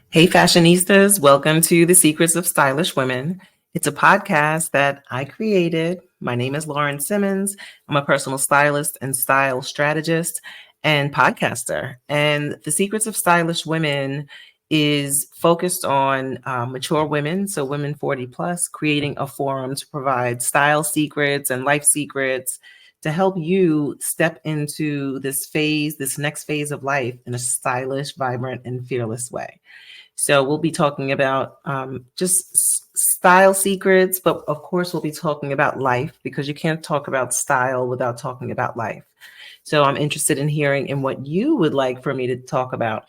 Hey, fashionistas, welcome to The Secrets of Stylish Women. It's a podcast that I created. My name is Lauren Simmons. I'm a personal stylist and style strategist and podcaster. And The Secrets of Stylish Women is focused on mature women, so women 40 plus, creating a forum to provide style secrets and life secrets to help you step into this next phase of life in a stylish, vibrant, and fearless way. So we'll be talking about style secrets, but of course we'll be talking about life because you can't talk about style without talking about life. So I'm interested in hearing in what you would like for me to talk about.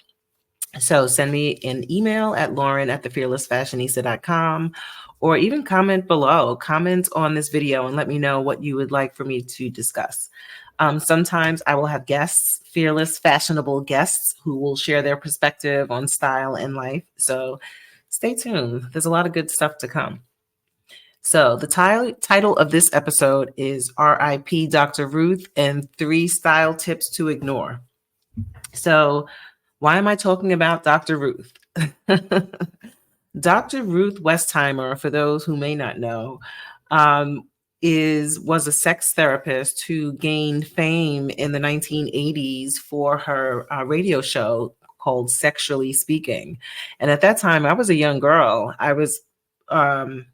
So send me an email at lauren@thefearlessfashionista.com or even comment below. Comment on this video and let me know what you would like for me to discuss. Sometimes I will have guests, fearless, fashionable guests who will share their perspective on style and life. So stay tuned. There's a lot of good stuff to come. So the title of this episode is R.I.P. Dr. Ruth and 3 Style Tips to Ignore. So why am I talking about Dr. Ruth? Dr. Ruth Westheimer, for those who may not know, was a sex therapist who gained fame in the 1980s for her radio show called Sexually Speaking. And at that time, I was a young girl. I was a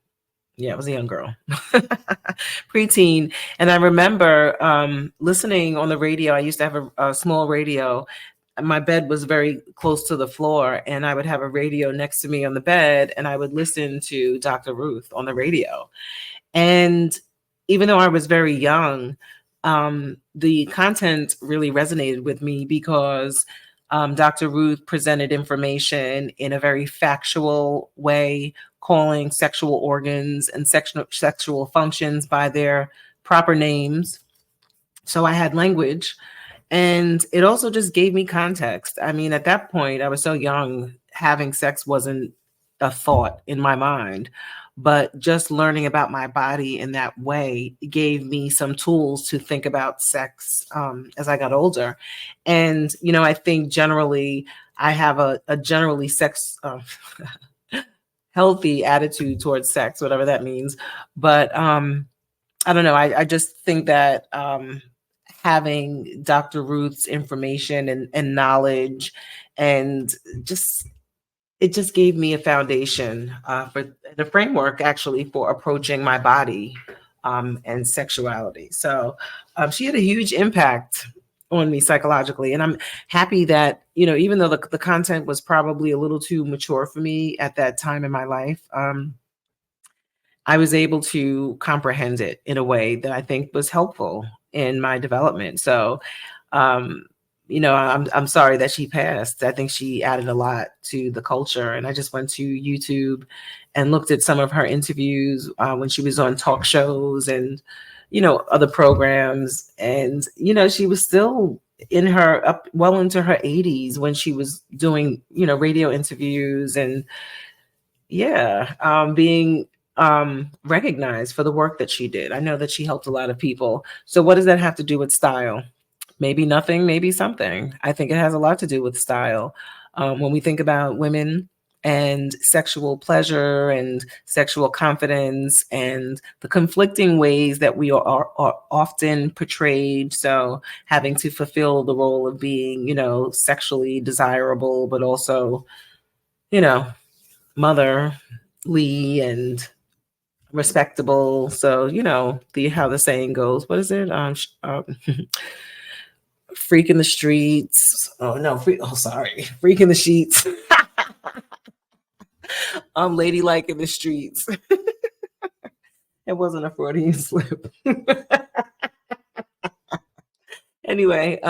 young girl, preteen. And I remember listening on the radio. I used to have a small radio. My bed was very close to the floor, and I would have a radio next to me on the bed, and I would listen to Dr. Ruth on the radio. And even though I was very young, the content really resonated with me because Dr. Ruth presented information in a very factual way, calling sexual organs and sexual functions by their proper names. So I had language, and it also just gave me context. I mean, at that point, I was so young, having sex wasn't a thought in my mind. But just learning about my body in that way gave me some tools to think about sex as I got older. And, I think generally I have a generally sex healthy attitude towards sex, whatever that means. But I don't know. I just think that having Dr. Ruth's information and knowledge and just it just gave me a foundation for the framework actually for approaching my body and sexuality. So she had a huge impact on me psychologically. And I'm happy that, even though the content was probably a little too mature for me at that time in my life, I was able to comprehend it in a way that I think was helpful in my development. So, I'm sorry that she passed. I think she added a lot to the culture. And I just went to YouTube and looked at some of her interviews when she was on talk shows and, other programs. And, she was still in her well into her 80s when she was doing, radio interviews and being recognized for the work that she did. I know that she helped a lot of people. So what does that have to do with style? Maybe nothing, maybe something. I think it has a lot to do with style. When we think about women and sexual pleasure and sexual confidence and the conflicting ways that we are often portrayed. So having to fulfill the role of being, sexually desirable, but also, motherly and respectable. So, how the saying goes, what is it? Freak in the streets. Oh no, freak in the sheets. Ladylike in the streets. It wasn't a Freudian slip. Anyway,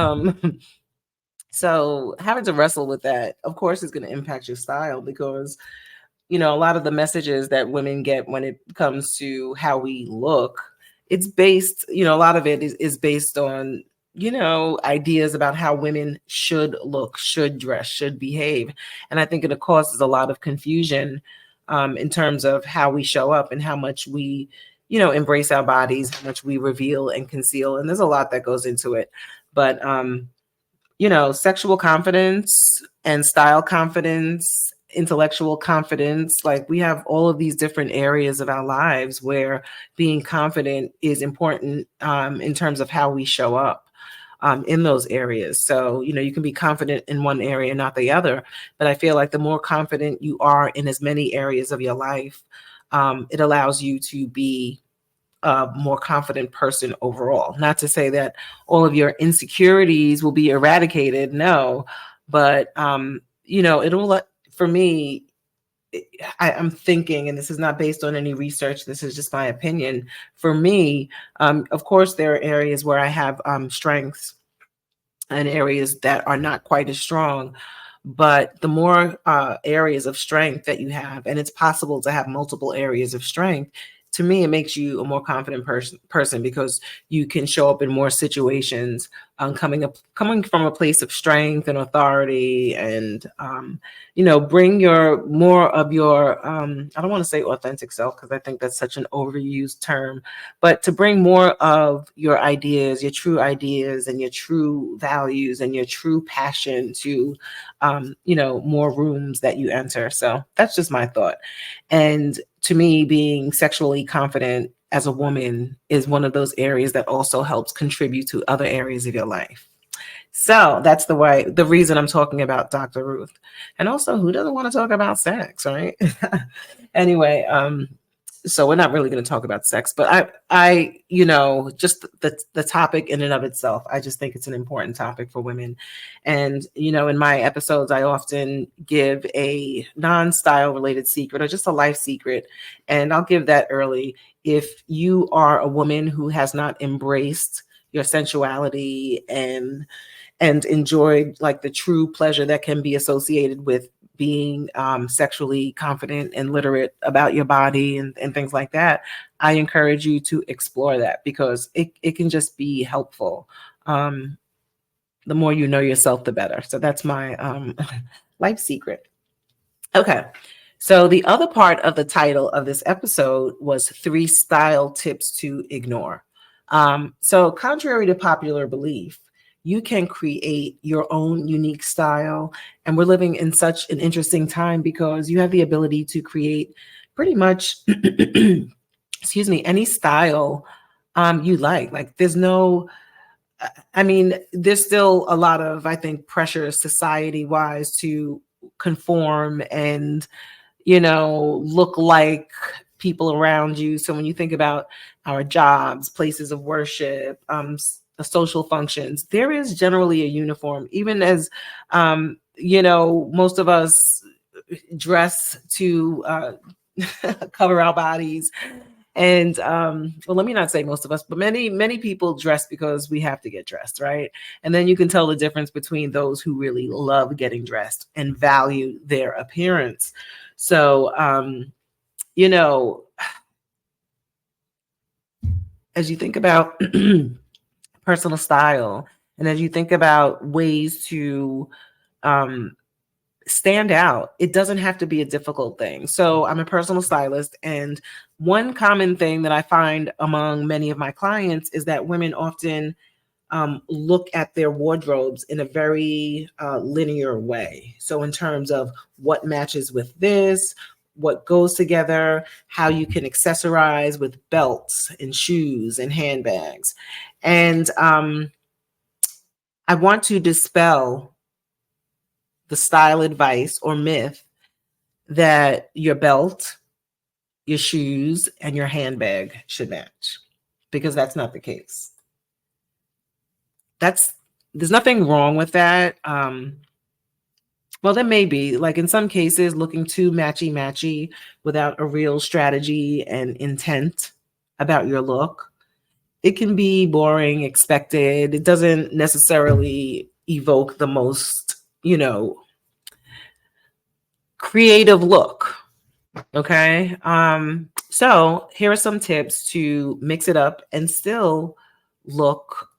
so having to wrestle with that, of course, is going to impact your style because, a lot of the messages that women get when it comes to how we look, it's based, a lot of it is based on, ideas about how women should look, should dress, should behave. And I think it causes a lot of confusion in terms of how we show up and how much we, embrace our bodies, how much we reveal and conceal. And there's a lot that goes into it. But, sexual confidence and style confidence intellectual confidence. Like, we have all of these different areas of our lives where being confident is important, in terms of how we show up, in those areas. So, you can be confident in one area, not the other. But I feel like the more confident you are in as many areas of your life, it allows you to be a more confident person overall. Not to say that all of your insecurities will be eradicated, no, but it'll for me. I'm thinking, and this is not based on any research, this is just my opinion. For me, of course, there are areas where I have strengths and areas that are not quite as strong. But the more areas of strength that you have, and it's possible to have multiple areas of strength, to me, it makes you a more confident person because you can show up in more situations, coming from a place of strength and authority, and bring your more of your I don't want to say authentic self because I think that's such an overused term, but to bring more of your ideas, your true ideas, and your true values and your true passion to more rooms that you enter. So that's just my thought. And to me, being sexually confident as a woman is one of those areas that also helps contribute to other areas of your life. So that's the reason I'm talking about Dr. Ruth. And also, who doesn't want to talk about sex, right? Anyway, so we're not really going to talk about sex, but I just the topic in and of itself, I just think it's an important topic for women. And in my episodes, I often give a non-style related secret or just a life secret, and I'll give that early. If you are a woman who has not embraced your sensuality and enjoyed like the true pleasure that can be associated with being sexually confident and literate about your body and things like that, I encourage you to explore that because it can just be helpful. The more you know yourself, the better. So that's my life secret. Okay. So the other part of the title of this episode was 3 style tips to ignore. So contrary to popular belief, you can create your own unique style. And we're living in such an interesting time because you have the ability to create pretty much, excuse me, any style you like. Like there's no, I mean, there's still a lot of, I think, pressure society wise to conform and look like people around you. So when you think about our jobs, places of worship, the social functions, there is generally a uniform, even as, most of us dress to cover our bodies. And well, let me not say most of us, but many people dress because we have to get dressed, right? And then you can tell the difference between those who really love getting dressed and value their appearance. So as you think about personal style, and as you think about ways to stand out, it doesn't have to be a difficult thing. So I'm a personal stylist, and one common thing that I find among many of my clients is that women often look at their wardrobes in a very linear way. So in terms of what matches with this, what goes together, how you can accessorize with belts and shoes and handbags. And I want to dispel the style advice or myth that your belt, your shoes, and your handbag should match, because that's not the case. There's nothing wrong with that. Well, there may be, like in some cases, looking too matchy without a real strategy and intent about your look. It can be boring, expected. It doesn't necessarily evoke the most, creative look. Okay. So here are some tips to mix it up and still look,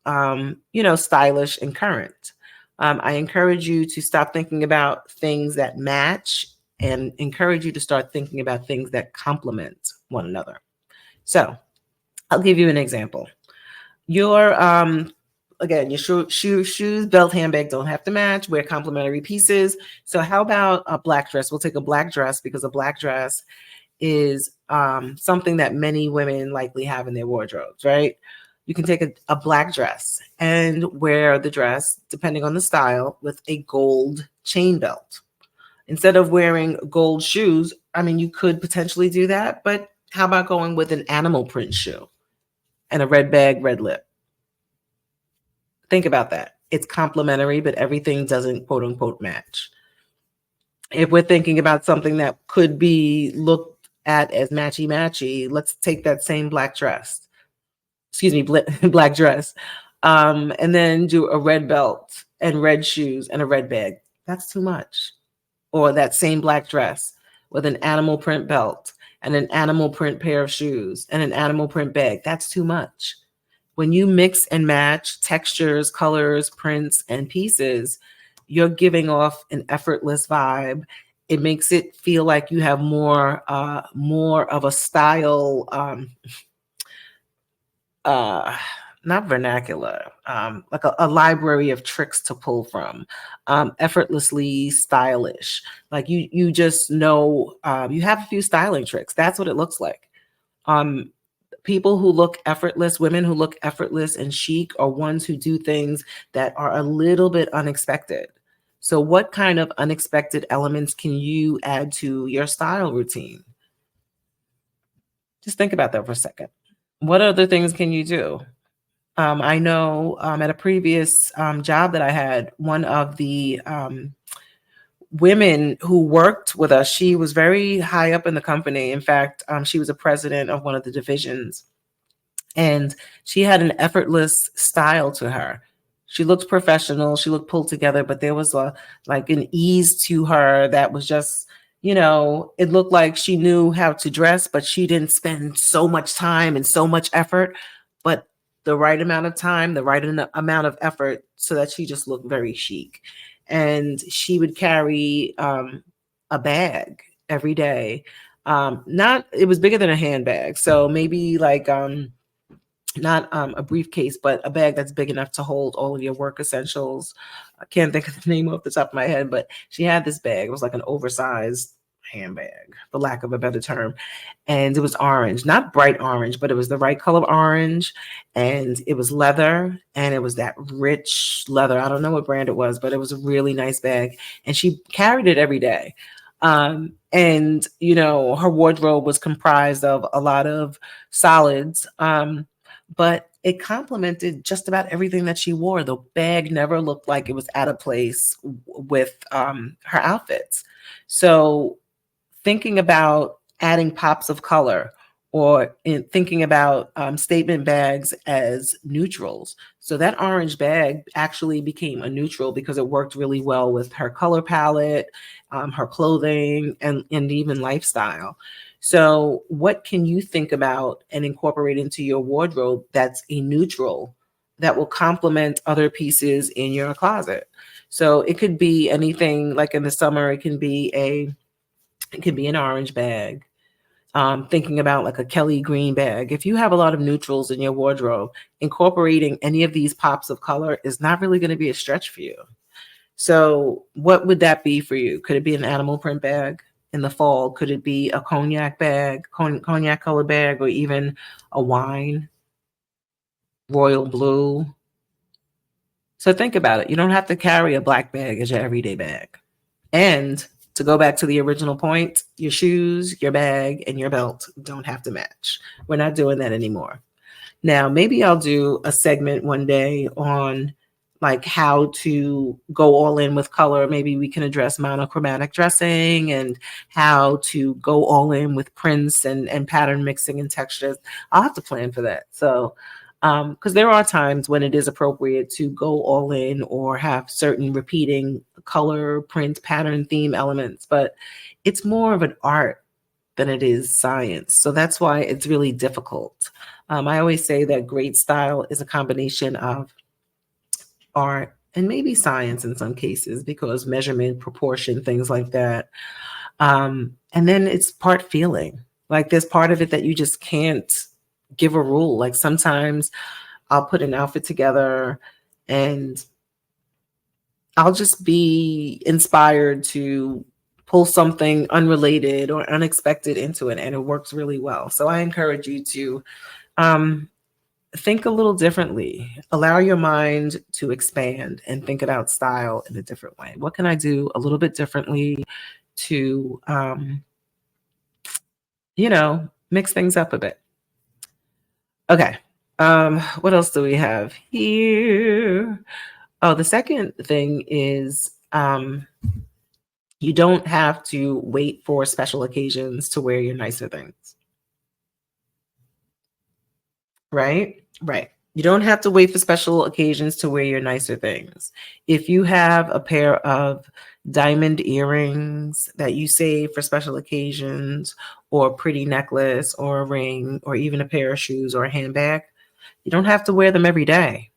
stylish and current. I encourage you to stop thinking about things that match and encourage you to start thinking about things that complement one another. So I'll give you an example. Your again, your shoes, belt, handbag don't have to match. Wear complementary pieces. So how about a black dress? We'll take a black dress because a black dress is something that many women likely have in their wardrobes, right? You can take a black dress and wear the dress, depending on the style, with a gold chain belt. Instead of wearing gold shoes, I mean, you could potentially do that, but how about going with an animal print shoe and a red bag, red lip? Think about that. It's complementary, but everything doesn't quote unquote match. If we're thinking about something that could be looked at as matchy matchy, let's take that same black dress, excuse me, black dress, and then do a red belt and red shoes and a red bag. That's too much. Or that same black dress with an animal print belt and an animal print pair of shoes and an animal print bag. That's too much. When you mix and match textures, colors, prints, and pieces, you're giving off an effortless vibe. It makes it feel like you have more of a style, not vernacular, like a library of tricks to pull from, effortlessly stylish. Like you just know, you have a few styling tricks. That's what it looks like. Um, People who look effortless, women who look effortless and chic are ones who do things that are a little bit unexpected. So what kind of unexpected elements can you add to your style routine? Just think about that for a second. What other things can you do? I know at a previous job that I had, one of the women who worked with us, she was very high up in the company. In fact, she was a president of one of the divisions. And she had an effortless style to her. She looked professional, she looked pulled together, but there was a like an ease to her that was just, it looked like she knew how to dress, but she didn't spend so much time and so much effort, but the right amount of time, the right amount of effort so that she just looked very chic. And she would carry a bag every day. Not It was bigger than a handbag. So maybe like not a briefcase, but a bag that's big enough to hold all of your work essentials. I can't think of the name off the top of my head, but she had this bag. It was like an oversized handbag, for lack of a better term. And it was orange, not bright orange, but it was the right color orange. And it was leather, and it was that rich leather. I don't know what brand it was, but it was a really nice bag. And she carried it every day. And, her wardrobe was comprised of a lot of solids. But it complemented just about everything that she wore. The bag never looked like it was out of place with her outfits. So thinking about adding pops of color or thinking about statement bags as neutrals. So that orange bag actually became a neutral because it worked really well with her color palette, her clothing, and even lifestyle. So what can you think about and incorporate into your wardrobe that's a neutral that will complement other pieces in your closet? So it could be anything. Like in the summer, it can be an orange bag. Thinking about like a Kelly green bag. If you have a lot of neutrals in your wardrobe, incorporating any of these pops of color is not really going to be a stretch for you. So what would that be for you? Could it be an animal print bag in the fall? Could it be a cognac bag, cognac color bag, or even a wine, royal blue? So think about it. You don't have to carry a black bag as your everyday bag. And to go back to the original point, your shoes, your bag, and your belt don't have to match. We're not doing that anymore. Now, maybe I'll do a segment one day on like how to go all in with color. Maybe we can address monochromatic dressing and how to go all in with prints and pattern mixing and textures. I'll have to plan for that. So, because there are times when it is appropriate to go all in or have certain repeating color, print, pattern, theme elements, but it's more of an art than it is science. So that's why it's really difficult. I always say that great style is a combination of art and maybe science in some cases, because measurement, proportion, things like that. And then it's part feeling. Like there's part of it that you just can't give a rule. Like sometimes I'll put an outfit together And I'll just be inspired to pull something unrelated or unexpected into it, and it works really well. So I encourage you to um, think a little differently. Allow your mind to expand and think about style in a different way. What can I do a little bit differently to, mix things up a bit? Okay. What else do we have here? Oh, the second thing is you don't have to wait for special occasions to wear your nicer things, right? Right. You don't have to wait for special occasions to wear your nicer things. If you have a pair of diamond earrings that you save for special occasions, or a pretty necklace, or a ring, or even a pair of shoes or a handbag, you don't have to wear them every day,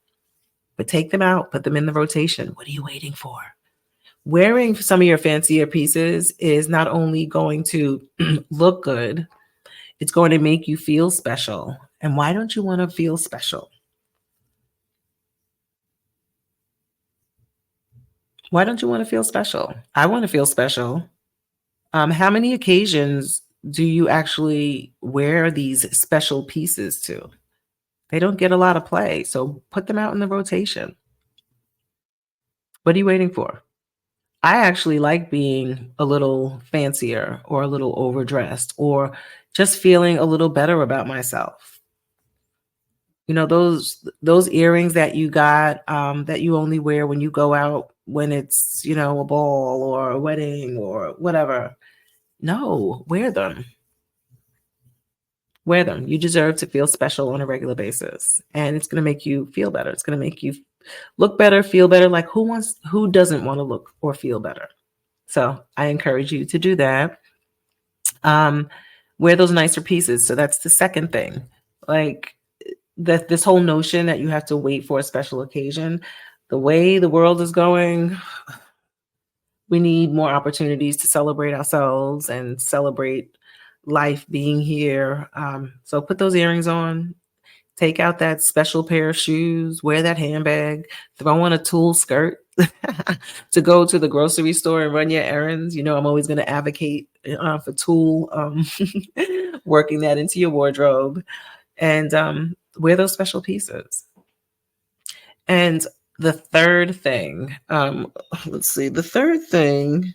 but take them out, put them in the rotation. What are you waiting for? Wearing some of your fancier pieces is not only going to look good, it's going to make you feel special. And why don't you want to feel special? Why don't you want to feel special? I want to feel special. How many occasions do you actually wear these special pieces to? They don't get a lot of play, so put them out in the rotation. What are you waiting for? I actually like being a little fancier or a little overdressed or just feeling a little better about myself. Those earrings that you got, that you only wear when you go out, when it's, a ball or a wedding or whatever. No, wear them. Wear them. You deserve to feel special on a regular basis. And it's going to make you feel better. It's going to make you look better, feel better. Like who doesn't want to look or feel better? So I encourage you to do that. Um, wear those nicer pieces. So that's the second thing. Like that, this whole notion that you have to wait for a special occasion, the way the world is going, we need more opportunities to celebrate ourselves and celebrate life being here. So put those earrings on, take out that special pair of shoes, wear that handbag, throw on a tulle skirt to go to the grocery store and run your errands. I'm always going to advocate for tulle, working that into your wardrobe, and wear those special pieces. And the third thing, let's see, the third thing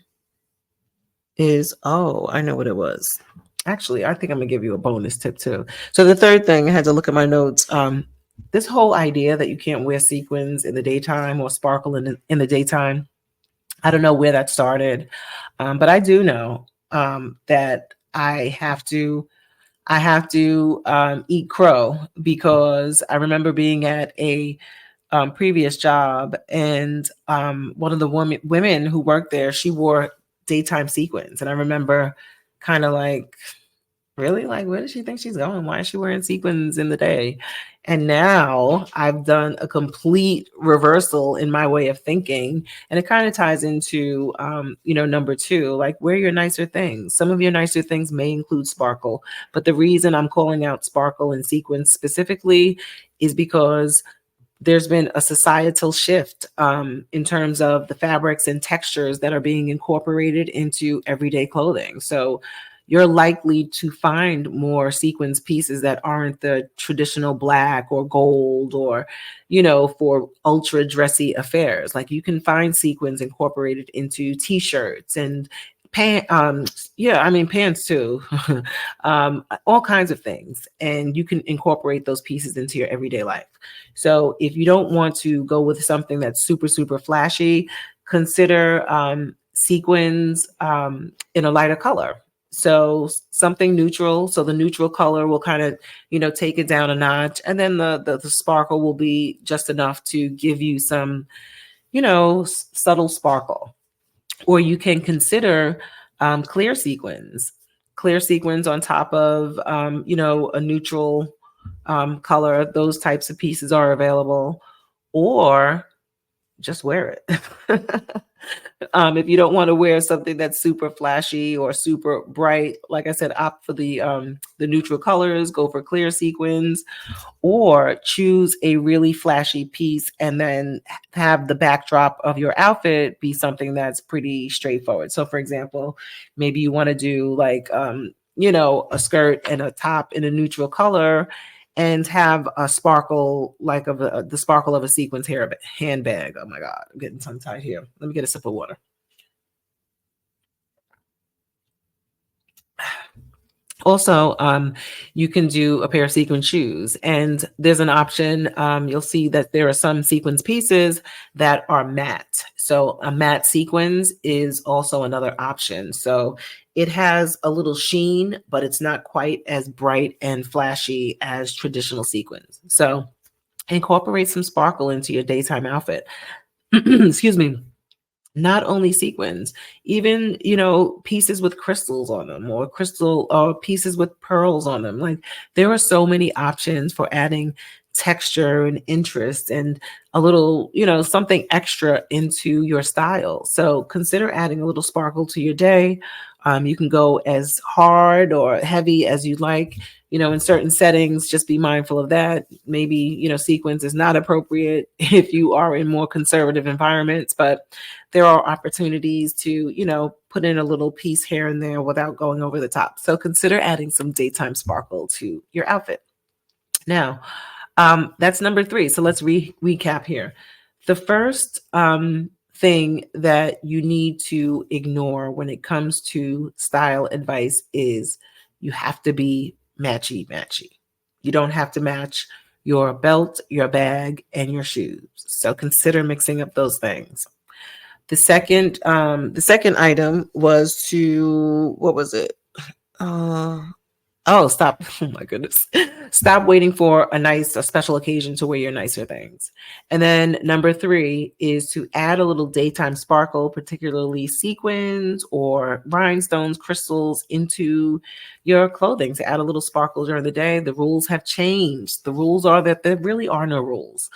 is, oh, I know what it was. Actually, I think I'm gonna give you a bonus tip too. So the third thing, I had to look at my notes. This whole idea that you can't wear sequins in the daytime or sparkle in the daytime, I don't know where that started, but I do know that I have to eat crow, because I remember being at a previous job, and one of the women who worked there, she wore daytime sequins, and I remember kind of like, really, like, where does she think she's going? Why is she wearing sequins in the day? And now I've done a complete reversal in my way of thinking, and it kind of ties into number two, like, wear your nicer things. Some of your nicer things may include sparkle, but the reason I'm calling out sparkle and sequins specifically is because there's been a societal shift in terms of the fabrics and textures that are being incorporated into everyday clothing. So you're likely to find more sequins pieces that aren't the traditional black or gold, or, for ultra dressy affairs. Like, you can find sequins incorporated into t-shirts and pants too, all kinds of things. And you can incorporate those pieces into your everyday life. So if you don't want to go with something that's super, super flashy, consider sequins in a lighter color. So something neutral. So the neutral color will kind of, take it down a notch. And then the sparkle will be just enough to give you some, subtle sparkle. Or you can consider clear sequins on top of, a neutral color. Those types of pieces are available. Or just wear it. If you don't want to wear something that's super flashy or super bright, like I said, opt for the neutral colors, go for clear sequins, or choose a really flashy piece and then have the backdrop of your outfit be something that's pretty straightforward. So for example, maybe you want to do like a skirt and a top in a neutral color and have a sparkle like the sparkle of a sequins handbag. Oh my god, I'm getting tongue tied here. Let me get a sip of water. Also, you can do a pair of sequin shoes, and there's an option. You'll see that there are some sequins pieces that are matte. So a matte sequins is also another option. So it has a little sheen, but it's not quite as bright and flashy as traditional sequins. So incorporate some sparkle into your daytime outfit. Excuse me. Not only sequins, even pieces with crystals on them, or crystal or pieces with pearls on them. Like, there are so many options for adding texture and interest and a little something extra into your style. So consider adding a little sparkle to your day. You can go as hard or heavy as you like. In certain settings, just be mindful of that. Maybe sequins is not appropriate if you are in more conservative environments, but there are opportunities to, put in a little piece here and there without going over the top. So consider adding some daytime sparkle to your outfit. Now, that's number 3. So let's recap here. The first thing that you need to ignore when it comes to style advice is you have to be matchy matchy. You don't have to match your belt, your bag, and your shoes. So consider mixing up those things. The second item was to, what was it? Uh, Oh, stop. Oh my goodness. Stop waiting for a special occasion to wear your nicer things. And then number 3 is to add a little daytime sparkle, particularly sequins or rhinestones, crystals into your clothing to add a little sparkle during the day. The rules have changed. The rules are that there really are no rules.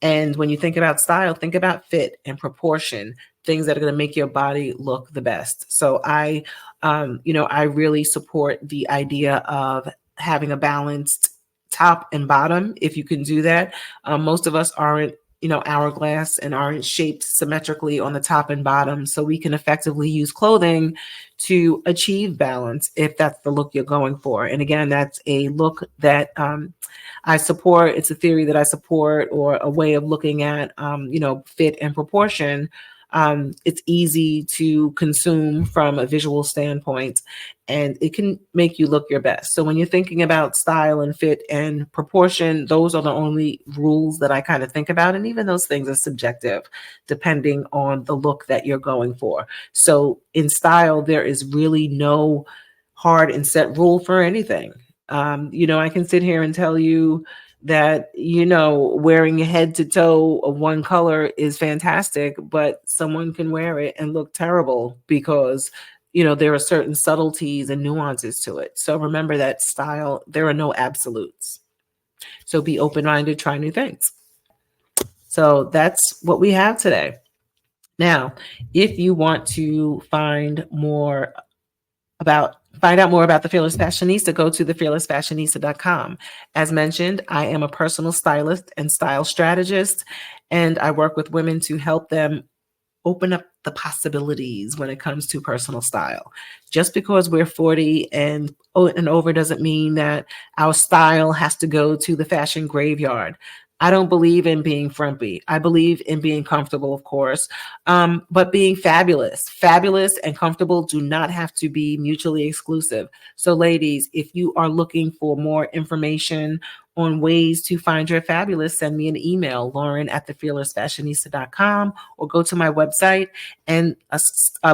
And when you think about style, think about fit and proportion, things that are going to make your body look the best. So I really support the idea of having a balanced top and bottom. If you can do that, most of us aren't, hourglass and aren't shaped symmetrically on the top and bottom. So we can effectively use clothing to achieve balance if that's the look you're going for. And again, that's a look that I support. It's a theory that I support, or a way of looking at, fit and proportion. It's easy to consume from a visual standpoint, and it can make you look your best. So when you're thinking about style and fit and proportion, those are the only rules that I kind of think about. And even those things are subjective depending on the look that you're going for. So in style, there is really no hard and set rule for anything. I can sit here and tell you that, wearing head to toe of one color is fantastic, but someone can wear it and look terrible because, there are certain subtleties and nuances to it. So remember that style, there are no absolutes. So be open-minded, try new things. So that's what we have today. Now, if you want to find out more about the Fearless Fashionista, go to thefearlessfashionista.com. As mentioned, I am a personal stylist and style strategist, and I work with women to help them open up the possibilities when it comes to personal style. Just because we're 40 and over doesn't mean that our style has to go to the fashion graveyard. I don't believe in being frumpy. I believe in being comfortable, of course, but being fabulous. Fabulous and comfortable do not have to be mutually exclusive. So ladies, if you are looking for more information on ways to find your fabulous, send me an email, lauren@thefearlessfashionista.com, or go to my website and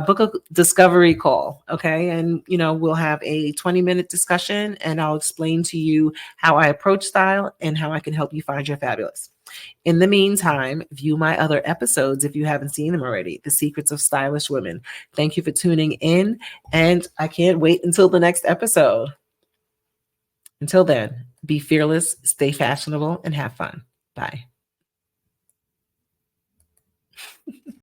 book a discovery call. Okay. And, we'll have a 20-minute discussion, and I'll explain to you how I approach style and how I can help you find your fabulous. In the meantime, view my other episodes if you haven't seen them already. The Secrets of Stylish Women. Thank you for tuning in, and I can't wait until the next episode. Until then, be fearless, stay fashionable, and have fun. Bye.